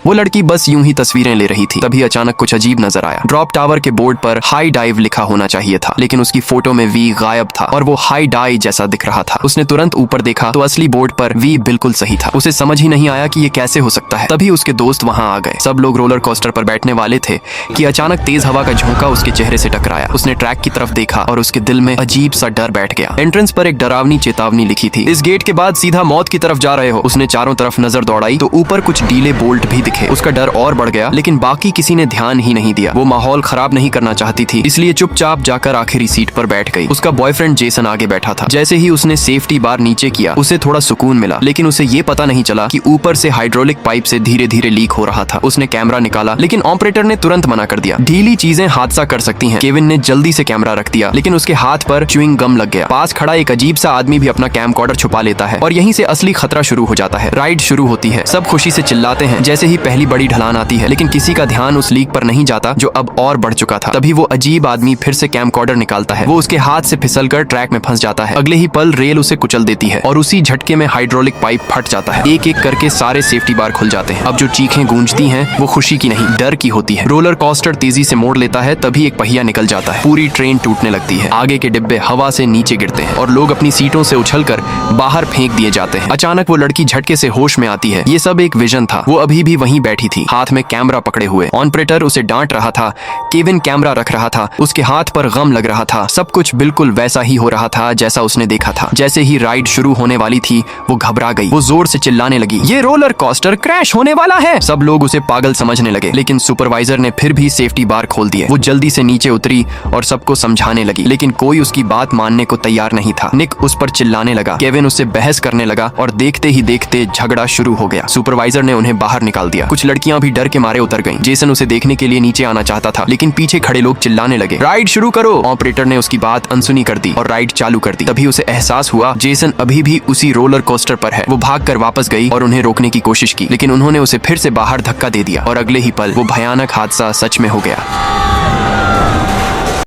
वो लड़की बस यूं ही तस्वीरें ले रही थी, तभी अचानक कुछ अजीब नजर आया। ड्रॉप टावर के बोर्ड पर हाई डाइव लिखा होना चाहिए था, लेकिन उसकी फोटो में वी गायब था और वो हाई डाई जैसा दिख रहा था। उसने तुरंत ऊपर देखा तो असली बोर्ड पर वी बिल्कुल सही था। उसे समझ ही नहीं आया कि ये कैसे हो सकता है। तभी उसके दोस्त वहां आ गए। सब लोग रोलर कोस्टर पर बैठने वाले थे कि अचानक तेज हवा का झोंका उसके चेहरे से टकराया। उसने ट्रैक की तरफ देखा और उसके दिल में अजीब सा डर बैठ गया। एंट्रेंस पर एक डरावनी चेतावनी लिखी थी, इस गेट के बाद सीधा मौत की तरफ जा रहे हो। उसने चारों तरफ नजर दौड़ाई तो ऊपर कुछ डीले बोल्ट भी दिखे। उसका डर और बढ़ गया, लेकिन बाकी किसी ने ध्यान ही नहीं दिया। वो माहौल खराब नहीं करना चाहती थी, इसलिए चुपचाप जाकर आखिरी सीट पर बैठ गई। उसका बॉयफ्रेंड जेसन आगे बैठा था। जैसे ही उसने सेफ्टी बार नीचे किया, उसे थोड़ा सुकून मिला, लेकिन उसे ये पता नहीं चला कि ऊपर से हाइड्रोलिक पाइप से धीरे धीरे लीक हो रहा था। उसने कैमरा निकाला, लेकिन ऑपरेटर ने तुरंत मना कर दिया। ढीली चीजें हादसा कर सकती हैं। केविन ने जल्दी से कैमरा रख दिया, लेकिन उसके हाथ पर च्युइंग गम लग गया। पास खड़ा एक अजीब सा आदमी भी अपना कैमकॉर्डर छुपा लेता है और यहीं से असली खतरा शुरू हो जाता है। राइड शुरू होती है, सब खुशी से चिल्लाते हैं जैसे ही पहली बड़ी ढलान आती है, लेकिन किसी का ध्यान उस लीक पर नहीं जाता जो अब और बढ़ चुका था। तभी वो अजीब आदमी फिर से कैमकॉर्डर निकालता है। वो उसके हाथ से फिसलकर ट्रैक में फंस जाता है। अगले ही पल रेल उसे कुचल देती है और उसी झटके में हाइड्रोलिक पाइप फट जाता है। एक एक करके सारे सेफ्टी बार खुल जाते हैं। अब जो चीखें गूंजती हैं वो खुशी की नहीं, डर की होती है। रोलर कोस्टर तेजी से मोड़ लेता है, तभी एक पहिया निकल जाता है। पूरी ट्रेन टूटने लगती है। आगे के डिब्बे हवा से नीचे गिरते हैं और लोग अपनी सीटों से उछलकर बाहर फेंक दिए जाते हैं। अचानक वो लड़की झटके से होश में आती है। ये सब एक विजन था। वो अभी भी वहीं बैठी थी, हाथ में कैमरा पकड़े हुए। ऑपरेटर उसे डांट रहा था, केविन कैमरा रख रहा था, उसके हाथ पर गम लग रहा था। सब कुछ बिल्कुल वैसा ही हो रहा था जैसा उसने देखा था। जैसे ही राइड शुरू होने वाली थी, वो घबरा गई। वो जोर से चिल्लाने लगी, ये रोलर कोस्टर क्रैश होने वाला है। सब लोग उसे पागल समझने लगे, लेकिन सुपरवाइजर ने फिर भी सेफ्टी बार खोल दिए। वो जल्दी से नीचे उतरी और सबको समझाने लगी, लेकिन कोई उसकी बात मानने को तैयार नहीं था। निक उस पर चिल्लाने लगा, केविन उससे बहस करने लगा और देखते ही देखते झगड़ा शुरू हो गया। सुपरवाइजर ने उन्हें बाहर निकाल दिया। कुछ लड़कियां भी डर के मारे उतर गईं। जेसन उसे देखने के लिए नीचे आना चाहता था, लेकिन पीछे खड़े लोग चिल्लाने लगे, राइड शुरू करो। ऑपरेटर ने उसकी बात अनसुनी कर दी और राइड चालू कर दी। तभी उसे एहसास हुआ जेसन अभी भी उसी रोलर कोस्टर पर है। वो भागकर वापस गई और उन्हें रोकने की कोशिश की, लेकिन उन्होंने उसे फिर से बाहर धक्का दे दिया और अगले ही पल वो भयानक हादसा सच में हो गया।